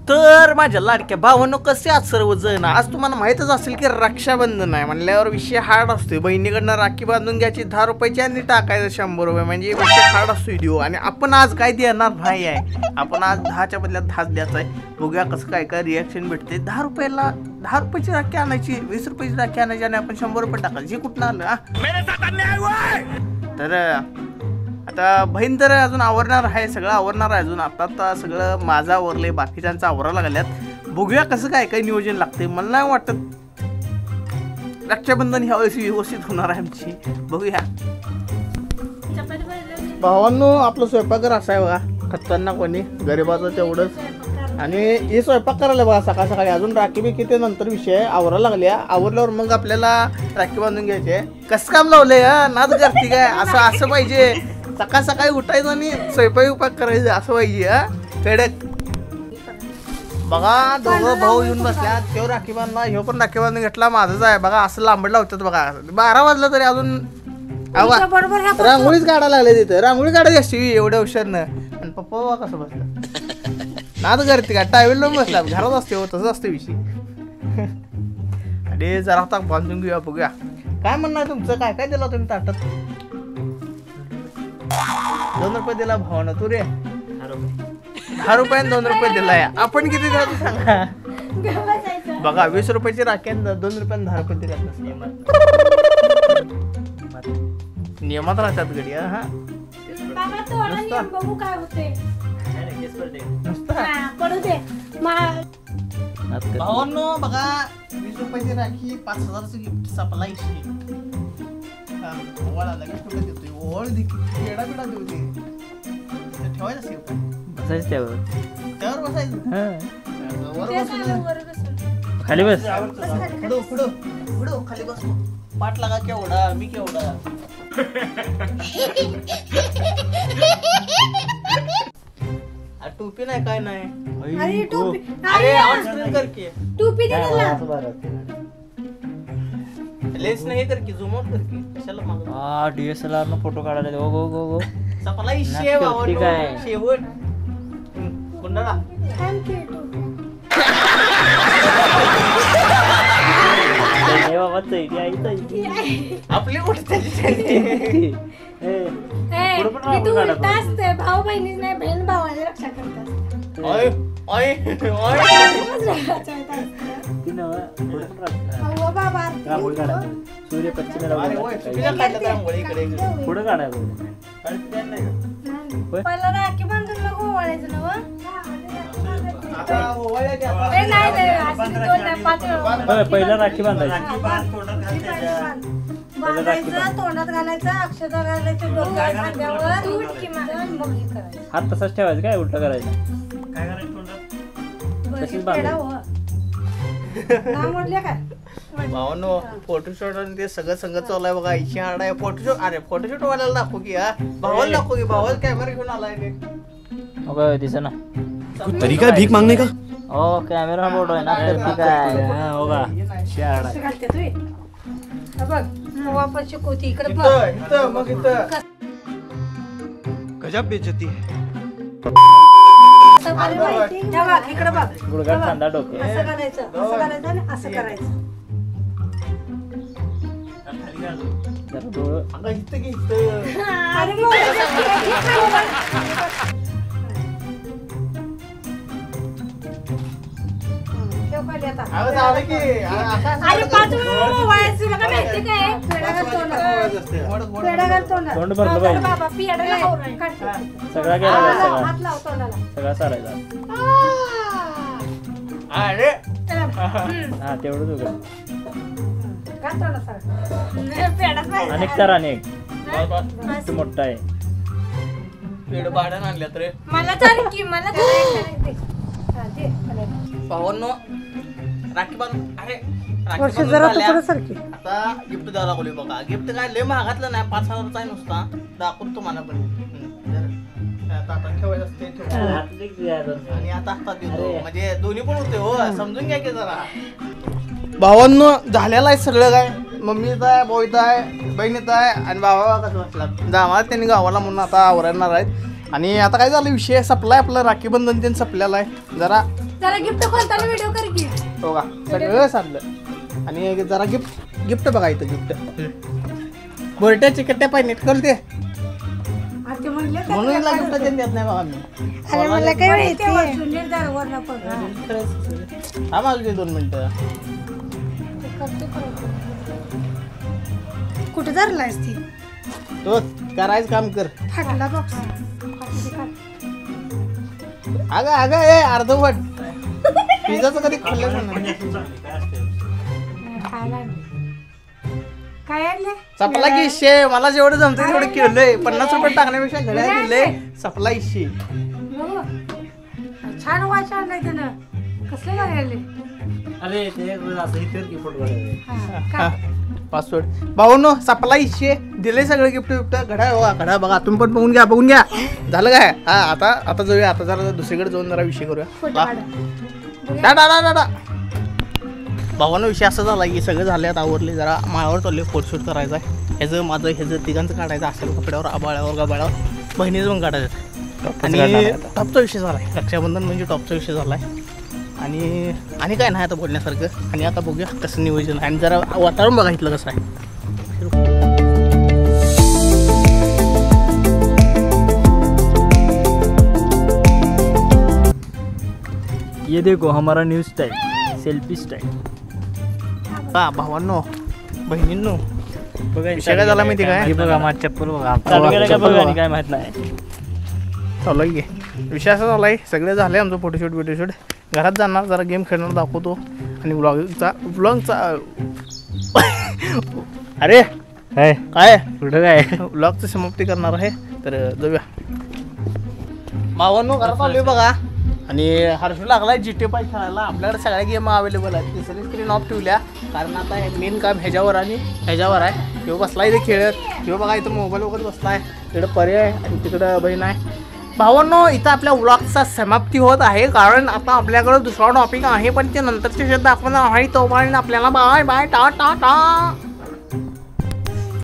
तर माझ्या लाडक्या भावांनो कसे आज सर्वजण आज तुम्हाला माहितच असेल की रक्षाबंधन आहे म्हणल्यावर विषय हार्ड असतो बहिणीकडनं राखी बांधून घ्यायची 10 रुपयाची आणि टाकायचं 100 रुपये म्हणजे विषय हार्ड असतो व्हिडिओ आणि आपण आज काय देणार नाही आहे आपण आज 10च्या बदल्यात 10 द्यायचा आहे बघूया कसं काय काय रिॲक्शन भेटते 10 रुपयाची राखी आणायची 20 रुपयाची राखी आणायची आणि आपण 100 रुपये टाकायची कुठनं आलं तर आता बहीण तर अजून आवरणार आहे सगळं आवरणार आहे अजून आता सगळं माझं आवरलंय बाकीच्यांचं आवरायला लागल्यात बघूया कसं काय काय नियोजन लागते मला नाही वाटत रक्षाबंधन ह्या वेळेस व्यवस्थित होणार आहे आमची बघूया भावांनो आपलं स्वयंपाकघर असं आहे बघा खतरनाक कोणी गरिबाचं तेवढंच आणि हे स्वयंपाक करायला बघा सकाळ सकाळी अजून राखी बिकी ते नंतर विषय आवरायला लागल्या आवरल्यावर मग आपल्याला राखी बांधून घ्यायचे कसं काम लावलंय हा नाद करते काय असं पाहिजे सकाळ सकाळी उठायचं आणि स्वयंपाक करायचं असं पाहिजे हा कडक बघा दोघं भाऊ येऊन बसल्या तेव्हा राखी बांधला ह्यो पण राखी बांधून घेतला माझंच आहे बघा असं लांबड लावतात बघा 12 वाजलं तरी अजून रांगोळीच काढायला लागले तिथं रांगोळी काढायची असते एवढ्या हुशारनं आणि पप्पा बाबा कसं बसलं नाद करते का टावेल लावून बसला घरात असते हो तसं असते विषय अरे जरा आता बांधून घेऊया बघूया काय म्हणणं आहे तुमचं काय काय दिला तुम्ही ताटात 2 रुपये दिला भावानं तू रे 10 रुपये 2 रुपये दिलाय आपण किती दिला तू सांगा बघा 20 रुपयाची राखी 2 रुपये 10 रुपये दिला नियमात राहतात गडी हा भावांनो बघा 20 रुपयाची राखी 5000ची गिफ्ट सप्लाय ओळ पेडा पेडा देऊ ते ठेवायचं बसायचं त्यावर बसायचं खाली बस पुढं खाली बस पाठ लागा केवढा मी केवढा टोपी नाही काय नाही टोपी लेन्स नाही कर की झूम आउट कर की कशाला माग डीएसएलआर न फोटो काढायला गो सपला शेवट शेवट कुंडला आपली भाऊ बहिणी नाही बहीण भावाने रक्षा करतात सूर्य पुढे काढायला पहिला राखी बांधून नको ओवाळायचं ना पहिला राखी बांधायची बांधायचं तोंडात घालायचं अक्षता घालायचं डोक्यावर खांद्यावर मग हे करायचं हात तसाच ठेवायचं काय उलट करायचं काय करायचं तशीच बांधायचं म्हटल्या काय भावांनो फोटोशूट आणि ते सगळं चालू आहे बघा इच्छा हाड आहे फोटोशूट अरे फोटोशूट वाल्याला दाखवू की हा भावाला दाखवू की भावाला कॅमेरा घेऊन आलाय ते दिसे ना तरीका भीक मागणे का ओ कॅमेरा फोटो आहे ना तर काय होगा बघ वापस शिकवती इकडे मग इथं गजब बेइज्जती है इकडे बघ गुडघा खांदा डोके असं करायचं आणि असं करायचं तोंड भरलं पाहिजे सगळा गेला सगळा सारायचा हा तेवढंच उघड अनेक तर अनेक मोठा आहे पेड भाड्यान आणल्यात रे मला भावांनो राखी बांधून अरे आता गिफ्ट द्यायला लागलोय बघा गिफ्ट काय लय महागातलं नाही 5000चा आहे नुसता दाखवतो तुम्हाला पण ठेवायचं असते आणि आता हातात देतो म्हणजे दोन्ही पण होते हो समजून घ्या की जरा भावांनो झालेला आहे सगळं काय मम्मीचा आहे भाऊचा आहे बहिणीचा आहे आणि बाबा कसं बसला जावा त्यांनी गावाला म्हणून आता आवरणार आहेत आणि आता काय झालं विषय संपलाय आपलं राखीबंधन ते संपलेला आहे जरा गिफ्ट कोणता व्हिडिओ कर की हो का सगळं चाललं आणि जरा गिफ्ट बघा इथं गिफ्ट बोरट्या चिकट्या पाहिजे कल ते ते म्हणले म्हणून याला गिफ्ट देत नाही बघा मी अरे मला काय माहिती निर्धारवर थांब अजून 2 मिनिटं कुठे धरलायस ती तो करायचं काम कर फाटला बॉक्स अगं ए अर्धवट पिझ्झाचं कधी खाल्लं नाही काय आणले सपला की शे मला जेवढं जमतं तेवढं केलंय 50 रुपये टाकण्यापेक्षा घड्याळ दिलंय सपला शे छान वाच आणलाय त्यानं कसले लागले अरे ते असं इतर की फोटो पासवर्ड भाऊनो सपला शे दिले सगळं गिफ्ट घड्याळ बघा तुम्ही पण बघून घ्या झालं काय हा आता जाऊया आता जरा दुसरीकडे जाऊन जरा विषय करूया डाडा भावानं विषय असा झाला की सगळं झाले आता आवरले जरा माळावर चालले फोटोशूट करायचा आहे ह्याचं तिघांचं काढायचं असेल कपड्यावर आबाळ्यावर गबाळ्यावर बहिणीचं पण काढायचं आणि टॉपचा विषय झाला आहे रक्षाबंधन म्हणजे टॉपचा विषय झाला आहे आणि काय नाही आता बोलण्यासारखं आणि आता बघूया कसं नियोजन आहे आणि जरा वातावरण बघायचं कसं आहे ये देखो हमारा न्यू स्टाइल सेल्फी स्टाइल हा भावांनो बहिणींनो बघा विषय काय झाला माहिती काय बघा माझ चप्पल बघा काय माहित नाही चालू आहे विषय असा झाला आहे सगळे झाले आमचं फोटोशूट घरात जाणार जरा गेम खेळणार दाखवतो आणि व्लॉगचा अरे काय कुठं काय व्लॉगची समाप्ती करणार आहे तर जाऊया भावांनो घरात आलोय बघा आणि हर्षू लागलाय GTA 5 खेळायला आपल्याकडे सगळ्या गेम अवेलेबल आहेत तिसरी स्क्रीन ऑफ ठेवल्या कारण आता मेन काम ह्याच्यावर आहे किंवा बसला इथे खेळत किंवा बघा इथं मोबाईल वगैरे बसलाय तिकडं पर्याय आणि तिकडं बहीण आहे भावांनो इथं आपल्या व्लॉगचा समाप्ती होत आहे कारण आता आपल्याकडे दुसरा टॉपिक आहे पण ते नंतरचे शब्द दाखवणार आहे तोपर्यंत आपल्याला बाय टाटा